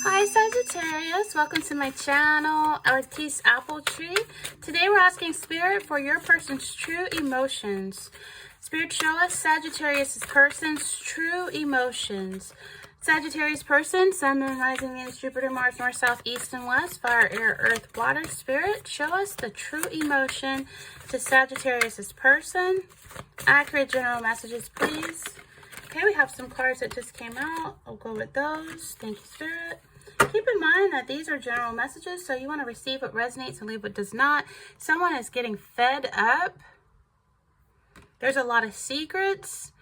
Hi Sagittarius, welcome to my channel, Elatice Apple Tree. Today we're asking Spirit for your person's true emotions. Spirit, show us Sagittarius person's true emotions. Sagittarius person, Sun, Moon, Rising, Venus, Jupiter, Mars, North, South, East, and West, fire, air, earth, water. Spirit, show us the true emotion to Sagittarius person. Accurate general messages, please. Okay, we have some cards that just came out. I'll go with those. Thank you, Spirit. Keep in mind that these are general messages, so you want to receive what resonates and leave what does not. Someone is getting fed up. There's a lot of secrets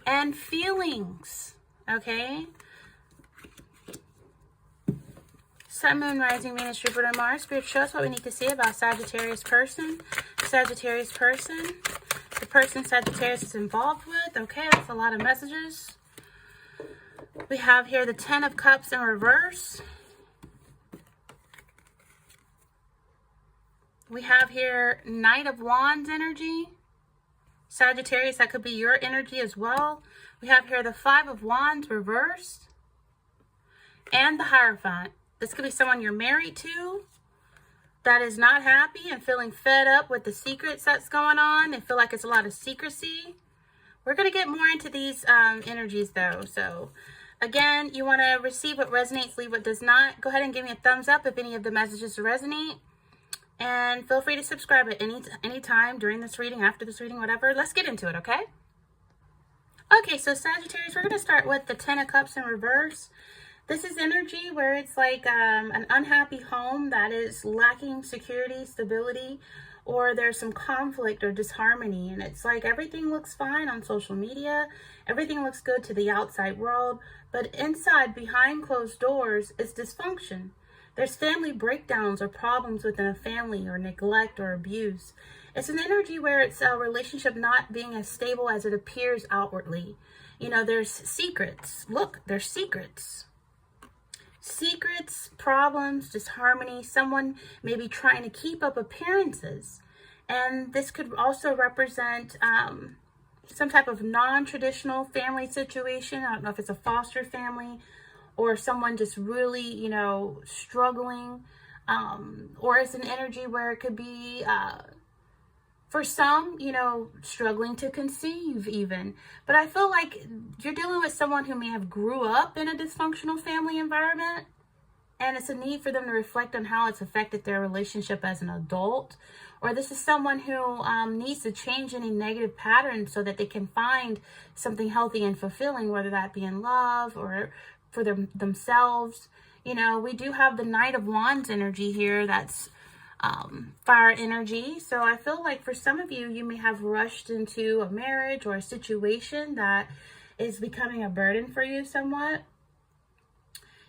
and feelings, okay? Sun, Moon, Rising, Venus, Jupiter, Mars. Spirit, show us what we need to see about Sagittarius person. Sagittarius person. The person Sagittarius is involved with. Okay, that's a lot of messages. We have here the Ten of Cups in reverse. We have here Knight of Wands energy. Sagittarius, that could be your energy as well. We have here the Five of Wands reversed. And the Hierophant. This could be someone you're married to that is not happy and feeling fed up with the secrets that's going on. They feel like it's a lot of secrecy. We're going to get more into these energies though. So again, you want to receive what resonates, leave what does not. Go ahead and give me a thumbs up if any of the messages resonate. And feel free to subscribe at any time during this reading, after this reading, whatever. Let's get into it, okay? Okay, so Sagittarius, we're going to start with the Ten of Cups in reverse. This is energy where it's like an unhappy home that is lacking security, stability, or there's some conflict or disharmony. And it's like everything looks fine on social media. Everything looks good to the outside world. But inside, behind closed doors, is dysfunction. There's family breakdowns or problems within a family or neglect or abuse. It's an energy where it's a relationship not being as stable as it appears outwardly. You know, there's secrets. Look, there's secrets. Secrets, problems, disharmony, someone maybe trying to keep up appearances. And this could also represent some type of non-traditional family situation. I don't know if it's a foster family or someone just really, you know, struggling. Or it's an energy where it could be, for some, you know, struggling to conceive even. But I feel like you're dealing with someone who may have grew up in a dysfunctional family environment. And it's a need for them to reflect on how it's affected their relationship as an adult. Or this is someone who needs to change any negative patterns so that they can find something healthy and fulfilling, whether that be in love or for themselves. You know, we do have the Knight of Wands energy here. That's fire energy. So I feel like for some of you, you may have rushed into a marriage or a situation that is becoming a burden for you somewhat.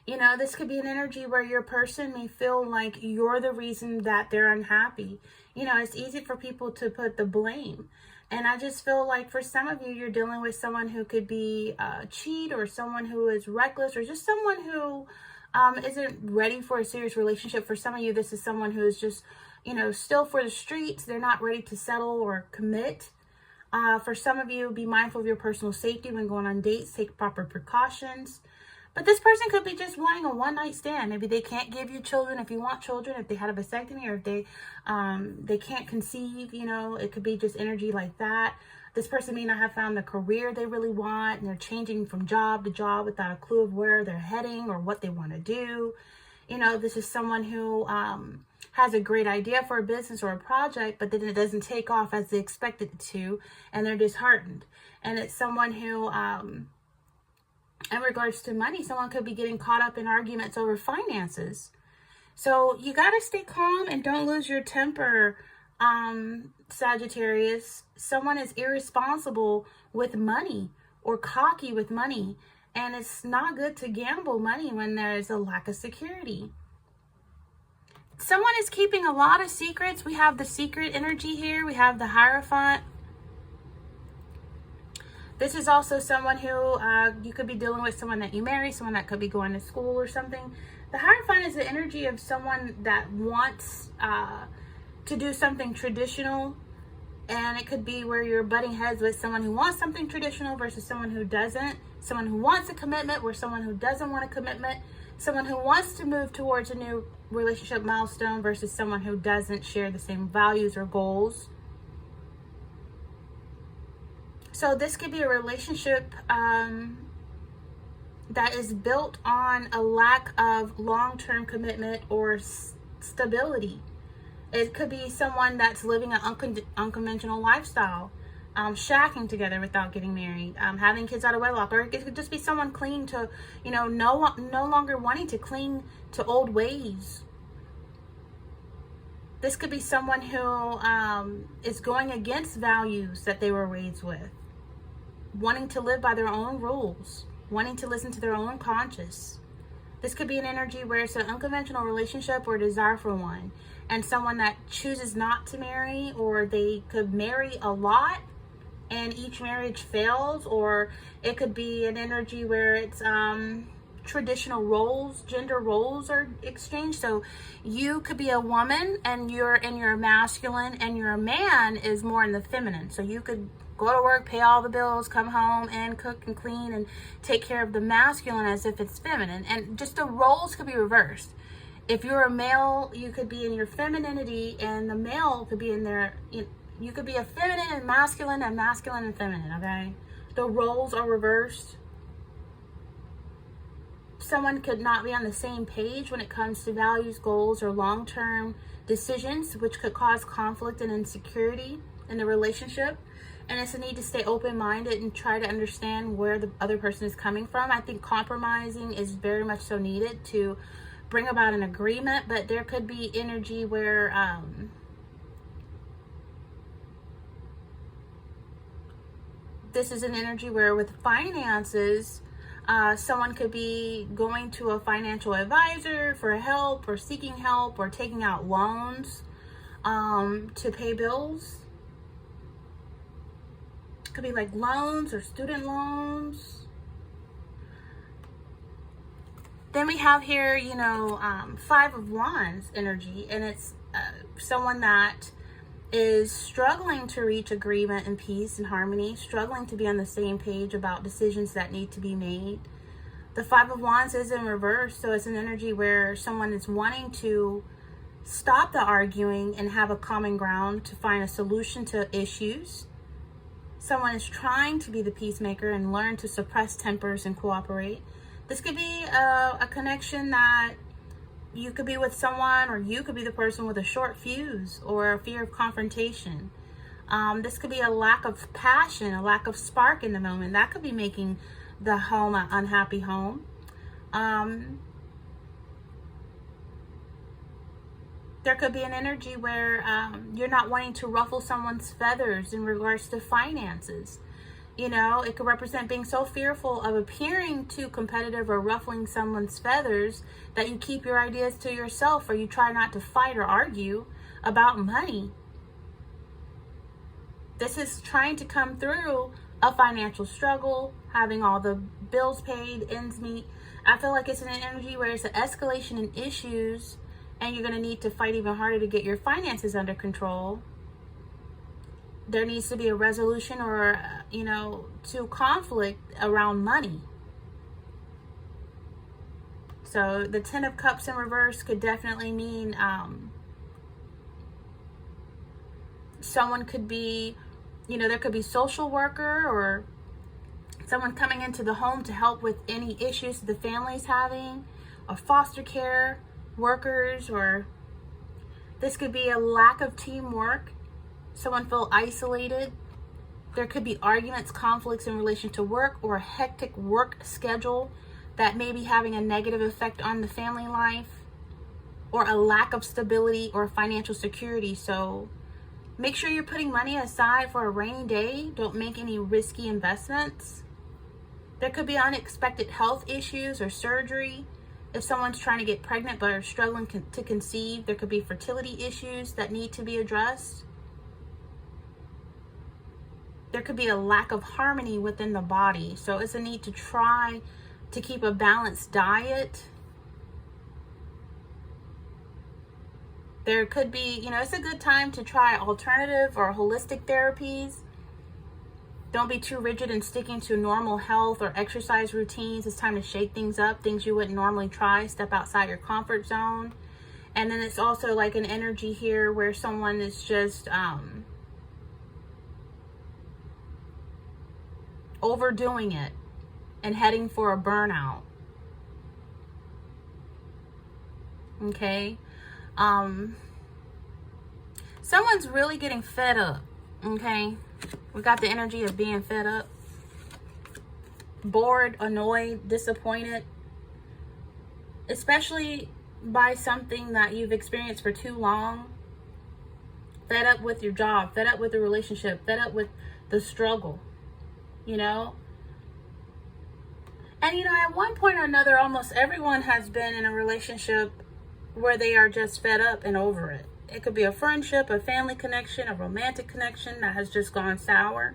You know, this could be an energy where your person may feel like you're the reason that they're unhappy. You know, it's easy for people to put the blame. And I just feel like for some of you, you're dealing with someone who could be a cheat or someone who is reckless or just someone who isn't ready for a serious relationship. For some of you, this is someone who is just, you know, still for the streets. They're not ready to settle or commit. For some of you, be mindful of your personal safety when going on dates. Take proper precautions. But this person could be just wanting a one-night stand. Maybe they can't give you children if you want children, if they had a vasectomy, or if they can't conceive, you know, it could be just energy like that. This person may not have found the career they really want, and they're changing from job to job without a clue of where they're heading or what they want to do. You know, this is someone who has a great idea for a business or a project, but then it doesn't take off as they expected it to, and they're disheartened. And it's someone who, in regards to money, someone could be getting caught up in arguments over finances. So you got to stay calm and don't lose your temper, Sagittarius. Someone is irresponsible with money or cocky with money. And it's not good to gamble money when there's a lack of security. Someone is keeping a lot of secrets. We have the secret energy here. We have the Hierophant. This is also someone who you could be dealing with, someone that you marry, someone that could be going to school or something. The Hierophant is the energy of someone that wants to do something traditional. And it could be where you're butting heads with someone who wants something traditional versus someone who doesn't. Someone who wants a commitment versus someone who doesn't want a commitment. Someone who wants to move towards a new relationship milestone versus someone who doesn't share the same values or goals. So this could be a relationship that is built on a lack of long-term commitment or stability. It could be someone that's living an unconventional lifestyle, shacking together without getting married, having kids out of wedlock, or it could just be someone clinging to, no longer wanting to cling to old ways. This could be someone who is going against values that they were raised with, wanting to live by their own rules, wanting to listen to their own conscience. This could be an energy where it's an unconventional relationship or desire for one, and someone that chooses not to marry, or they could marry a lot and each marriage fails, or it could be an energy where it's traditional roles, gender roles are exchanged. So you could be a woman and you're masculine, and your man is more in the feminine. So you could go to work, pay all the bills, come home and cook and clean and take care of the masculine as if it's feminine. And just the roles could be reversed. If you're a male, you could be in your femininity, and the male could be in their, you could be a feminine and masculine and feminine, okay? The roles are reversed. Someone could not be on the same page when it comes to values, goals, or long-term decisions, which could cause conflict and insecurity in the relationship. And it's a need to stay open-minded and try to understand where the other person is coming from. I think compromising is very much so needed to bring about an agreement, but there could be energy where this is an energy where with finances, someone could be going to a financial advisor for help, or seeking help, or taking out loans to pay bills. Could be like loans or student loans. Then we have here, Five of Wands energy, and it's someone that is struggling to reach agreement and peace and harmony, struggling to be on the same page about decisions that need to be made. The Five of Wands is in reverse, so it's an energy where someone is wanting to stop the arguing and have a common ground to find a solution to issues. Someone is trying to be the peacemaker and learn to suppress tempers and cooperate. This could be a connection that you could be with someone, or you could be the person with a short fuse or a fear of confrontation. This could be a lack of passion, a lack of spark in the moment. That could be making the home an unhappy home. There could be an energy where you're not wanting to ruffle someone's feathers in regards to finances. It could represent being so fearful of appearing too competitive or ruffling someone's feathers that you keep your ideas to yourself, or you try not to fight or argue about money. This is trying to come through a financial struggle, having all the bills paid, ends meet. I feel like it's an energy where it's an escalation in issues, and you're going to need to fight even harder to get your finances under control. There needs to be a resolution, or, to conflict around money. So the Ten of Cups in reverse could definitely mean someone could be, there could be social worker or someone coming into the home to help with any issues the family's having, or foster care workers, or this could be a lack of teamwork. Someone feel isolated. There could be arguments, conflicts in relation to work, or a hectic work schedule that may be having a negative effect on the family life, or a lack of stability or financial security. So make sure you're putting money aside for a rainy day. Don't make any risky investments. There could be unexpected health issues or surgery. If someone's trying to get pregnant but are struggling to conceive, there could be fertility issues that need to be addressed. There could be a lack of harmony within the body. So it's a need to try to keep a balanced diet. There could be, it's a good time to try alternative or holistic therapies. Don't be too rigid in sticking to normal health or exercise routines. It's time to shake things up, things you wouldn't normally try. Step outside your comfort zone. And then it's also like an energy here where someone is just overdoing it and heading for a burnout. Okay? Someone's really getting fed up. Okay? We got the energy of being fed up, bored, annoyed, disappointed, especially by something that you've experienced for too long. Fed up with your job, fed up with the relationship, fed up with the struggle, you know? And, you know, at one point or another, almost everyone has been in a relationship where they are just fed up and over it. It could be a friendship, a family connection, a romantic connection that has just gone sour.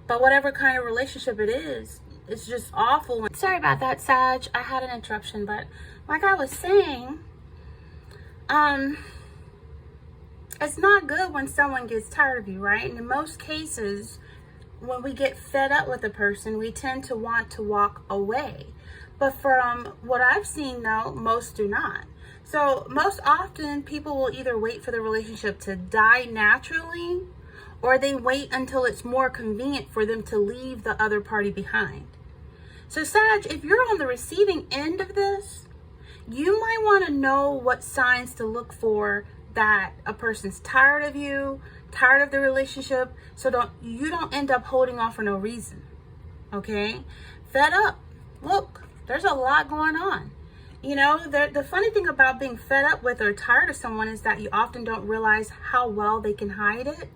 But whatever kind of relationship it is, it's just awful. Sorry about that, Sag. I had an interruption, but like I was saying, it's not good when someone gets tired of you, right? And in most cases, when we get fed up with a person, we tend to want to walk away. But from what I've seen, though, most do not. So most often people will either wait for the relationship to die naturally, or they wait until it's more convenient for them to leave the other party behind. So Sag, if you're on the receiving end of this, you might want to know what signs to look for that a person's tired of you, tired of the relationship, so you don't end up holding on for no reason. Okay? Fed up. Look, there's a lot going on. You know, the funny thing about being fed up with or tired of someone is that you often don't realize how well they can hide it.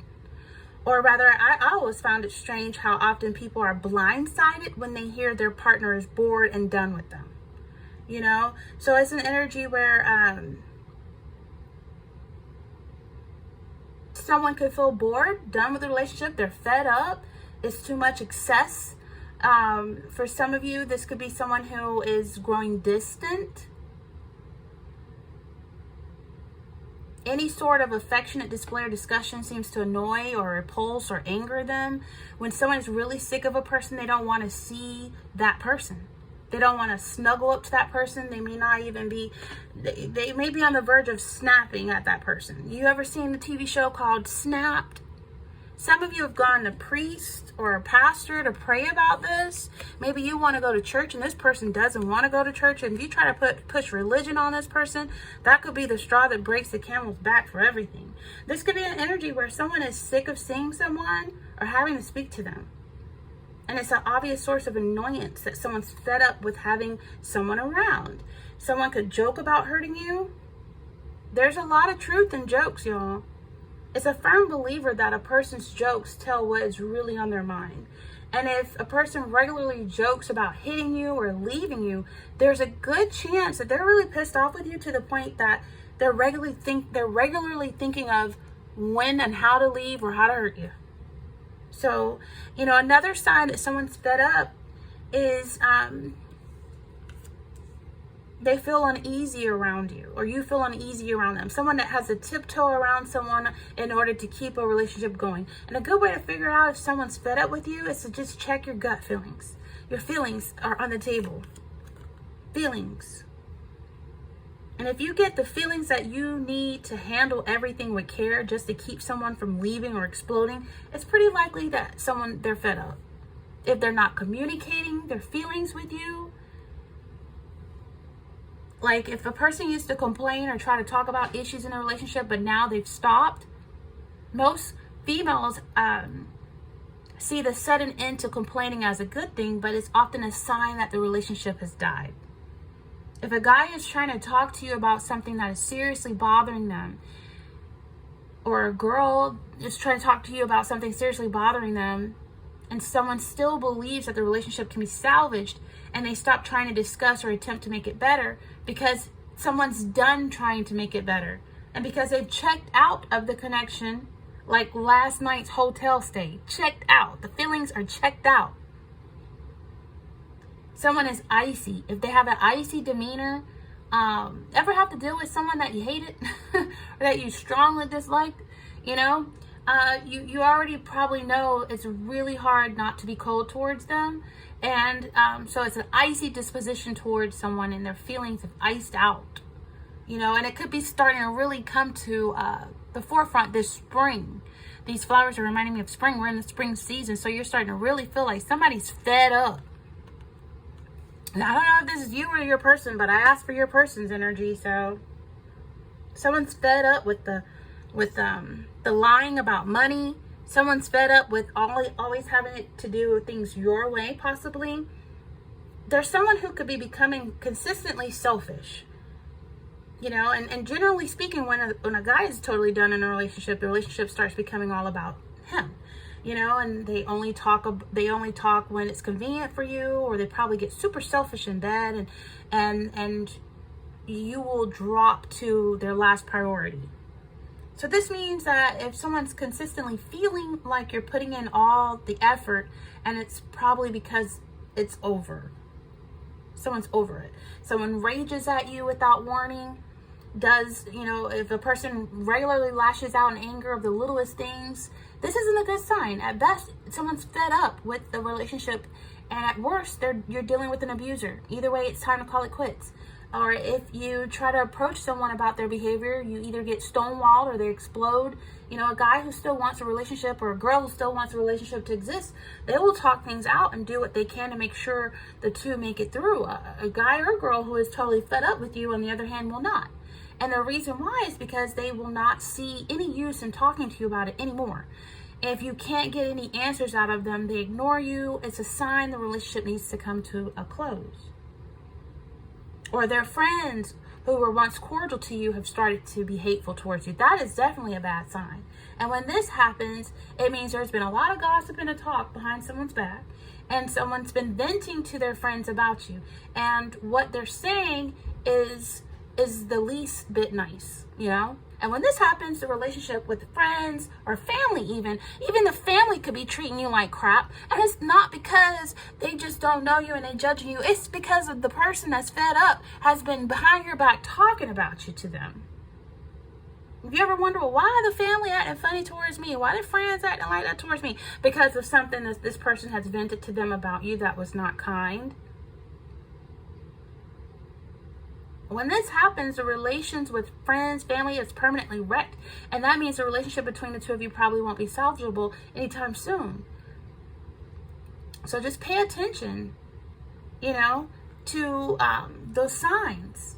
Or rather, I always found it strange how often people are blindsided when they hear their partner is bored and done with them. You know? So it's an energy where someone could feel bored, done with the relationship, they're fed up, it's too much excess. For some of you, this could be someone who is growing distant. Any sort of affectionate display or discussion seems to annoy or repulse or anger them. When someone is really sick of a person, they don't want to see that person. They don't want to snuggle up to that person. They may not even be, they may be on the verge of snapping at that person. You ever seen the TV show called Snapped? Some of you have gone to priest or a pastor to pray about this. Maybe you want to go to church and this person doesn't want to go to church. And if you try to push religion on this person, that could be the straw that breaks the camel's back for everything. This could be an energy where someone is sick of seeing someone or having to speak to them. And it's an obvious source of annoyance that someone's fed up with having someone around. Someone could joke about hurting you. There's a lot of truth in jokes, y'all. It's a firm believer that a person's jokes tell what is really on their mind. And if a person regularly jokes about hitting you or leaving you, there's a good chance that they're really pissed off with you to the point that they're regularly thinking of when and how to leave or how to hurt you. So, you know, another sign that someone's fed up is they feel uneasy around you, or you feel uneasy around them. Someone that has a tiptoe around someone in order to keep a relationship going. And a good way to figure out if someone's fed up with you is to just check your gut feelings. Your feelings are on the table. Feelings. And if you get the feelings that you need to handle everything with care just to keep someone from leaving or exploding, it's pretty likely that they're fed up. If they're not communicating their feelings with you, like if a person used to complain or try to talk about issues in a relationship, but now they've stopped, most females see the sudden end to complaining as a good thing, but it's often a sign that the relationship has died. If a guy is trying to talk to you about something that is seriously bothering them, or a girl is trying to talk to you about something seriously bothering them, and someone still believes that the relationship can be salvaged, and they stop trying to discuss or attempt to make it better because someone's done trying to make it better, and because they've checked out of the connection, like last night's hotel stay, checked out. The feelings are checked out. Someone is icy. If they have an icy demeanor, ever have to deal with someone that you hated or that you strongly disliked, you know? you already probably know it's really hard not to be cold towards them. And so it's an icy disposition towards someone, and their feelings have iced out. You know, and it could be starting to really come to the forefront this spring. These flowers are reminding me of spring. We're in the spring season, so you're starting to really feel like somebody's fed up. Now, I don't know if this is you or your person, but I asked for your person's energy. So someone's fed up with the lying about money. Someone's fed up with always having it to do things your way, possibly. There's someone who could be becoming consistently selfish. You know, and generally speaking, when a guy is totally done in a relationship, the relationship starts becoming all about him. You know, and they only talk when it's convenient for you, or they probably get super selfish in bed, and you will drop to their last priority. So this means that if someone's consistently feeling like you're putting in all the effort, and it's probably because it's over. Someone's over it. Someone rages at you without warning. If a person regularly lashes out in anger of the littlest things, this isn't a good sign. At best, someone's fed up with the relationship, and at worst, you're dealing with an abuser. Either way, it's time to call it quits. Or if you try to approach someone about their behavior, you either get stonewalled or they explode. You know, a guy who still wants a relationship, or a girl who still wants a relationship to exist, they will talk things out and do what they can to make sure the two make it through. A guy or a girl who is totally fed up with you, on the other hand, will not. And the reason why is because they will not see any use in talking to you about it anymore. If you can't get any answers out of them, they ignore you. It's a sign the relationship needs to come to a close. Or their friends who were once cordial to you have started to be hateful towards you. That is definitely a bad sign. And when this happens, it means there's been a lot of gossip and a talk behind someone's back, and someone's been venting to their friends about you. And what they're saying is the least bit nice, you know? And when this happens, the relationship with friends or family, even the family could be treating you like crap. And it's not because they just don't know you and they judging you. It's because of the person that's fed up has been behind your back talking about you to them. If you ever wonder, well, why are the family acting funny towards me? Why are friends acting like that towards me? Because of something that this person has vented to them about you that was not kind. When this happens, the relations with friends, family is permanently wrecked. And that means the relationship between the two of you probably won't be salvageable anytime soon. So just pay attention, to those signs.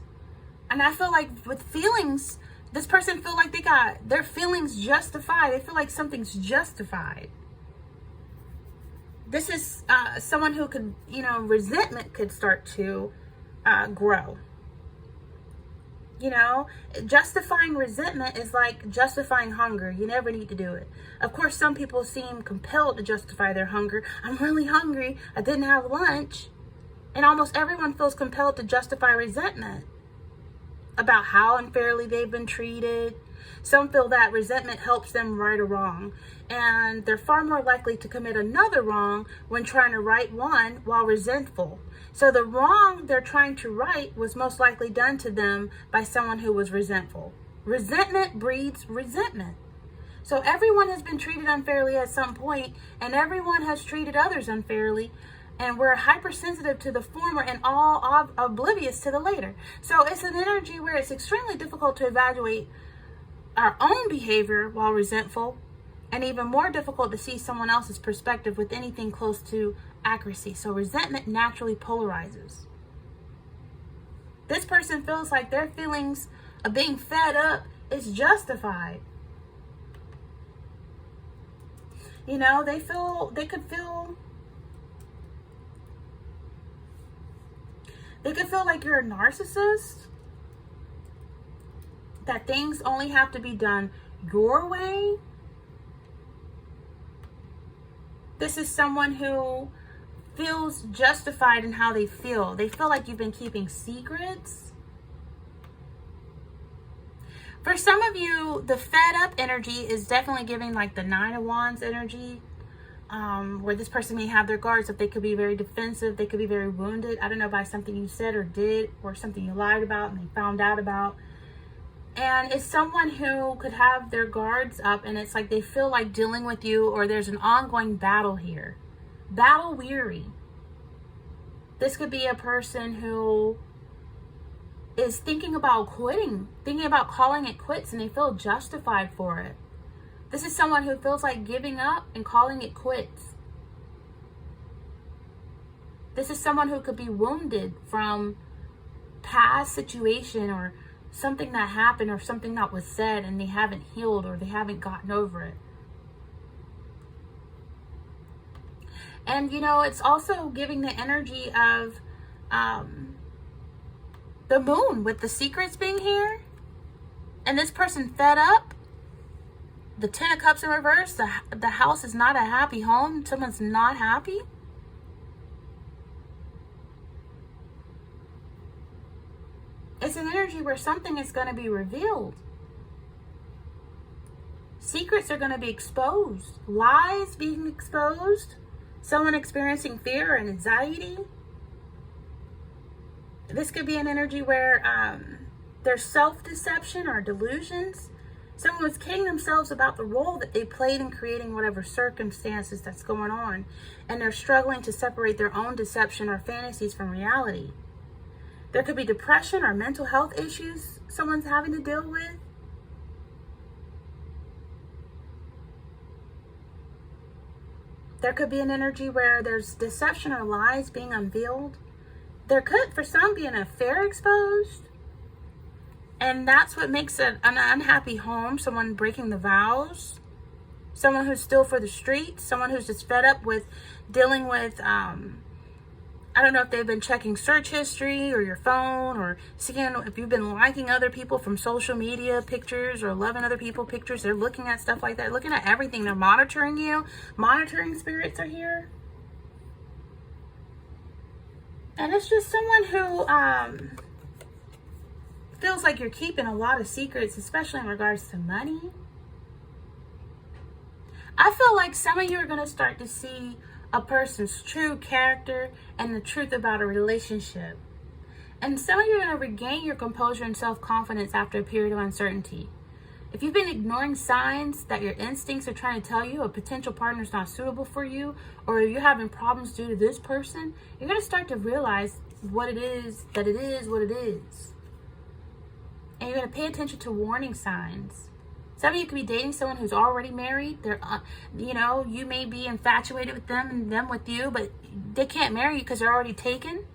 And I feel like with feelings, this person feel like they got their feelings justified. They feel like something's justified. This is someone who could, resentment could start to grow. Justifying resentment is like justifying hunger. You never need to do it. Of course, some people seem compelled to justify their hunger. I'm really hungry. I didn't have lunch. And almost everyone feels compelled to justify resentment about how unfairly they've been treated. Some feel that resentment helps them right a wrong, and they're far more likely to commit another wrong when trying to right one while resentful. So the wrong they're trying to right was most likely done to them by someone who was resentful. Resentment breeds resentment. So everyone has been treated unfairly at some point, and everyone has treated others unfairly. And we're hypersensitive to the former and all oblivious to the later. So it's an energy where it's extremely difficult to evaluate our own behavior while resentful, and even more difficult to see someone else's perspective with anything close to accuracy. So resentment naturally polarizes. This person feels like their feelings of being fed up is justified. They could feel like you're a narcissist, that things only have to be done your way. This is someone who feels justified in how they feel. They feel like you've been keeping secrets. For some of you, the fed up energy is definitely giving like the 9 of Wands energy. Where this person may have their guards up. They could be very defensive. They could be very wounded. I don't know, by something you said or did, or something you lied about and they found out about. And it's someone who could have their guards up, and it's like they feel like dealing with you, or there's an ongoing battle here. Battle weary. This could be a person who is thinking about quitting, thinking about calling it quits, and they feel justified for it. This is someone who feels like giving up and calling it quits. This is someone who could be wounded from past situation or something that happened or something that was said, and they haven't healed or they haven't gotten over it. And you know, it's also giving the energy of the moon, with the secrets being here, and this person fed up. The 10 of Cups in reverse. The house is not a happy home. Someone's not happy. It's an energy where something is going to be revealed. Secrets are going to be exposed. Lies being exposed. Someone experiencing fear and anxiety. This could be an energy where there's self-deception or delusions. Someone was kidding themselves about the role that they played in creating whatever circumstances that's going on. And they're struggling to separate their own deception or fantasies from reality. There could be depression or mental health issues someone's having to deal with. There could be an energy where there's deception or lies being unveiled. There could, for some, be an affair exposed. And that's what makes it an unhappy home. Someone breaking the vows. Someone who's still for the streets. Someone who's just fed up with dealing with, I don't know if they've been checking search history or your phone, or seeing if you've been liking other people from social media pictures or loving other people pictures. They're looking at stuff like that, looking at everything. They're monitoring you. Monitoring spirits are here. And it's just someone who feels like you're keeping a lot of secrets, especially in regards to money. I feel like some of you are going to start to see a person's true character and the truth about a relationship. And some of you are going to regain your composure and self-confidence after a period of uncertainty. If you've been ignoring signs that your instincts are trying to tell you a potential partner is not suitable for you, or you're having problems due to this person, you're going to start to realize what it is, that it is what it is. And you're going to pay attention to warning signs. Some of you could be dating someone who's already married. They're, you may be infatuated with them and them with you, but they can't marry you because they're already taken.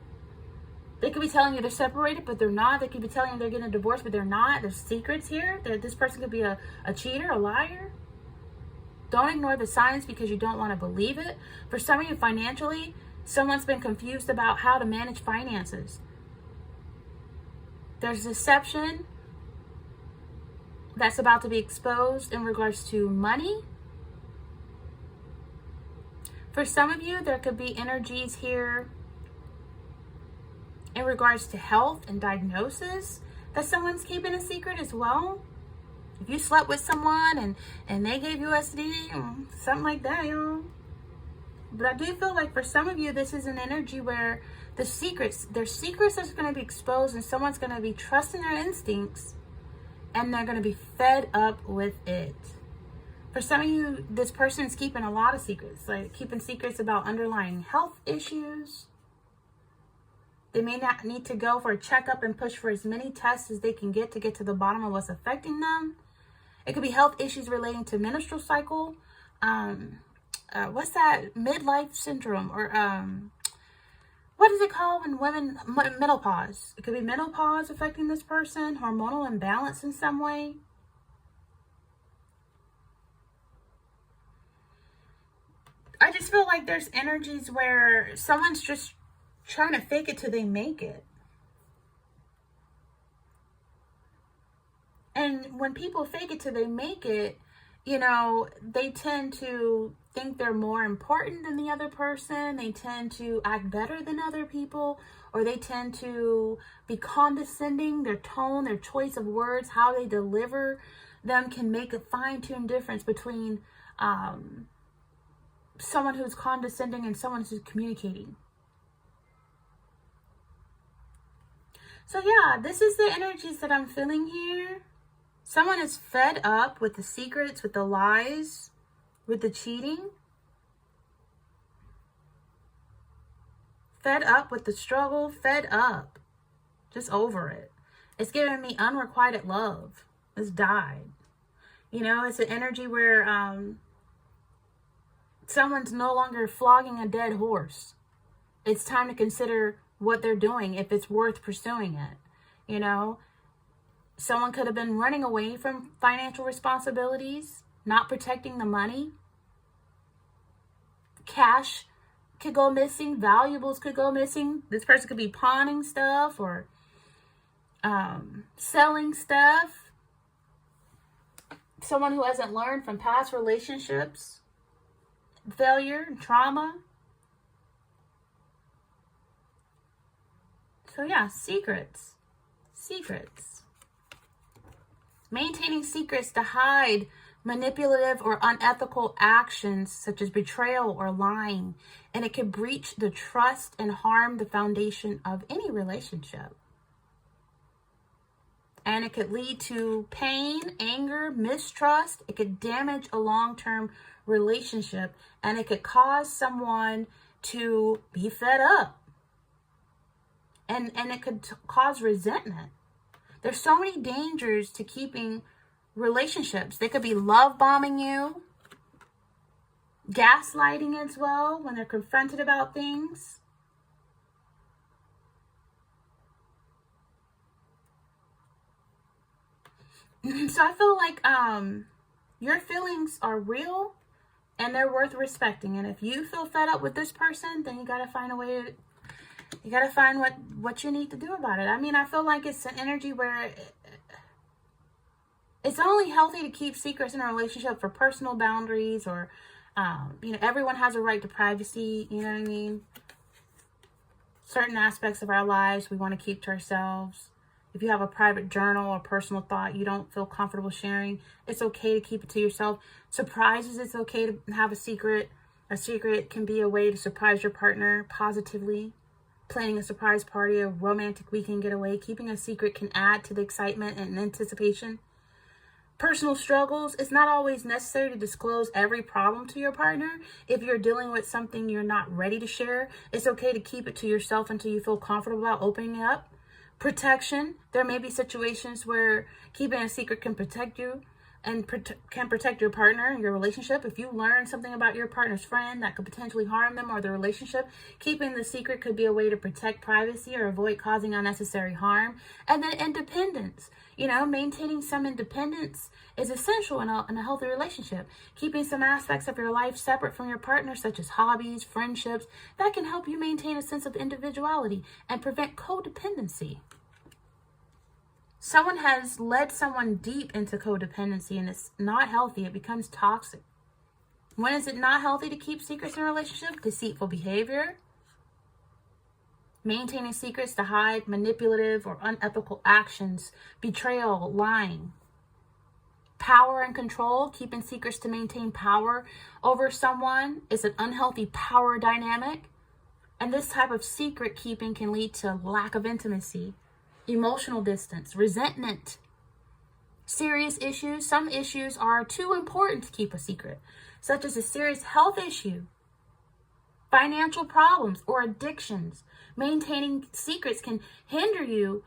They could be telling you they're separated, but they're not. They could be telling you they're getting a divorce, but they're not. There's secrets here. This person could be a cheater, a liar. Don't ignore the signs because you don't want to believe it. For some of you, financially, someone's been confused about how to manage finances. There's deception that's about to be exposed in regards to money. For some of you, there could be energies here in regards to health and diagnosis that someone's keeping a secret as well. If you slept with someone and they gave you STD or something like that, But I do feel like for some of you, this is an energy where there's secrets that's going to be exposed, and someone's going to be trusting their instincts, and they're going to be fed up with it. For some of you, this person's keeping a lot of secrets, like keeping secrets about underlying health issues. They may not need to go for a checkup and push for as many tests as they can get to the bottom of what's affecting them. It could be health issues relating to menstrual cycle. What's that? Midlife syndrome, or what is it called when women, menopause? It could be menopause affecting this person, hormonal imbalance in some way. I just feel like there's energies where someone's just trying to fake it till they make it. And when people fake it till they make it, they tend to think they're more important than the other person. They tend to act better than other people, or they tend to be condescending. Their tone, their choice of words, how they deliver them can make a fine-tuned difference between someone who's condescending and someone who's communicating. So yeah, this is the energies that I'm feeling here. Someone is fed up with the secrets, with the lies, with the cheating. Fed up with the struggle, fed up. Just over it. It's giving me unrequited love. It's died. You know, it's an energy where someone's no longer flogging a dead horse. It's time to consider what they're doing, if it's worth pursuing it. You know, someone could have been running away from financial responsibilities, not protecting the money. Cash could go missing, valuables could go missing. This person could be pawning stuff or selling stuff. Someone who hasn't learned from past relationships, failure, and trauma. So yeah, secrets. Secrets. Maintaining secrets to hide manipulative or unethical actions such as betrayal or lying, and it can breach the trust and harm the foundation of any relationship. And it could lead to pain, anger, mistrust. It could damage a long-term relationship, and it could cause someone to be fed up. And it could cause resentment. There's so many dangers to keeping relationships. They could be love bombing you, gaslighting as well when they're confronted about things. So I feel like your feelings are real and they're worth respecting. And if you feel fed up with this person, then you got to find a way to, you got to find what you need to do about it. I mean, I feel like it's an energy where it's only healthy to keep secrets in a relationship for personal boundaries, or, you know, everyone has a right to privacy. You know what I mean? Certain aspects of our lives we want to keep to ourselves. If you have a private journal or personal thought you don't feel comfortable sharing, it's okay to keep it to yourself. Surprises, it's okay to have a secret. A secret can be a way to surprise your partner positively. Planning a surprise party, a romantic weekend getaway, keeping a secret can add to the excitement and anticipation. Personal struggles, it's not always necessary to disclose every problem to your partner. If you're dealing with something you're not ready to share, it's okay to keep it to yourself until you feel comfortable about opening it up. Protection, there may be situations where keeping a secret can protect you and can protect your partner and your relationship. If you learn something about your partner's friend that could potentially harm them or the relationship, keeping the secret could be a way to protect privacy or avoid causing unnecessary harm. And then independence. You know, maintaining some independence is essential in a healthy relationship. Keeping some aspects of your life separate from your partner, such as hobbies, friendships, that can help you maintain a sense of individuality and prevent codependency. Someone has led someone deep into codependency, and it's not healthy. It becomes toxic. When is it not healthy to keep secrets in a relationship? Deceitful behavior, maintaining secrets to hide manipulative or unethical actions, betrayal, lying. Power and control, keeping secrets to maintain power over someone is an unhealthy power dynamic. And this type of secret keeping can lead to lack of intimacy, emotional distance, resentment, serious issues. Some issues are too important to keep a secret, such as a serious health issue, financial problems, or addictions. Maintaining secrets can hinder your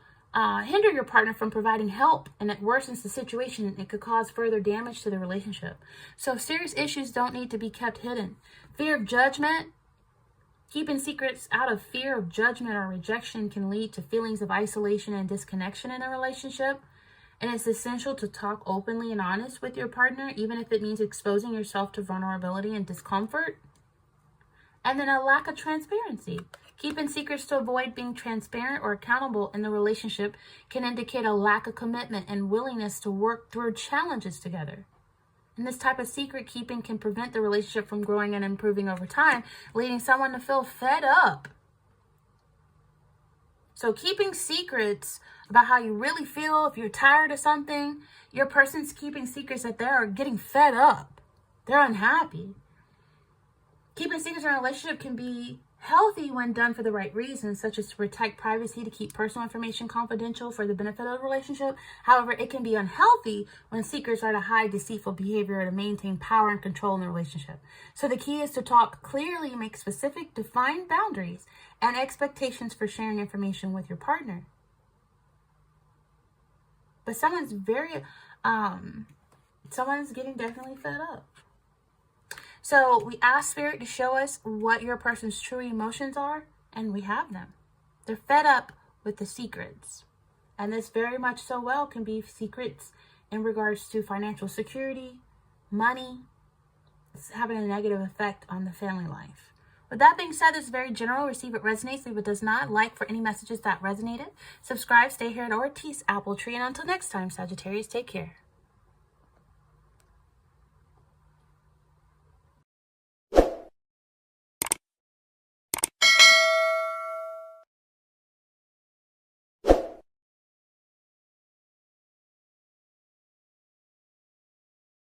partner from providing help, and it worsens the situation, and it could cause further damage to the relationship. So serious issues don't need to be kept hidden. Fear of judgment. Keeping secrets out of fear of judgment or rejection can lead to feelings of isolation and disconnection in a relationship. And it's essential to talk openly and honest with your partner, even if it means exposing yourself to vulnerability and discomfort. And then a lack of transparency. Keeping secrets to avoid being transparent or accountable in the relationship can indicate a lack of commitment and willingness to work through challenges together. And this type of secret keeping can prevent the relationship from growing and improving over time, leading someone to feel fed up. So keeping secrets about how you really feel, if you're tired of something, your person's keeping secrets that they're getting fed up. They're unhappy. Keeping secrets in a relationship can be healthy when done for the right reasons, such as to protect privacy, to keep personal information confidential for the benefit of the relationship. However, it can be unhealthy when seekers are to hide deceitful behavior or to maintain power and control in the relationship. So the key is to talk clearly, make specific, defined boundaries and expectations for sharing information with your partner. But someone's getting definitely fed up. So we ask Spirit to show us what your person's true emotions are, and we have them. They're fed up with the secrets. And this very much so well can be secrets in regards to financial security, money. It's having a negative effect on the family life. With that being said, this is very general. Receive it resonates, leave it does not. Like for any messages that resonated. Subscribe, stay here at Ortiz Apple Tree. And until next time, Sagittarius, take care.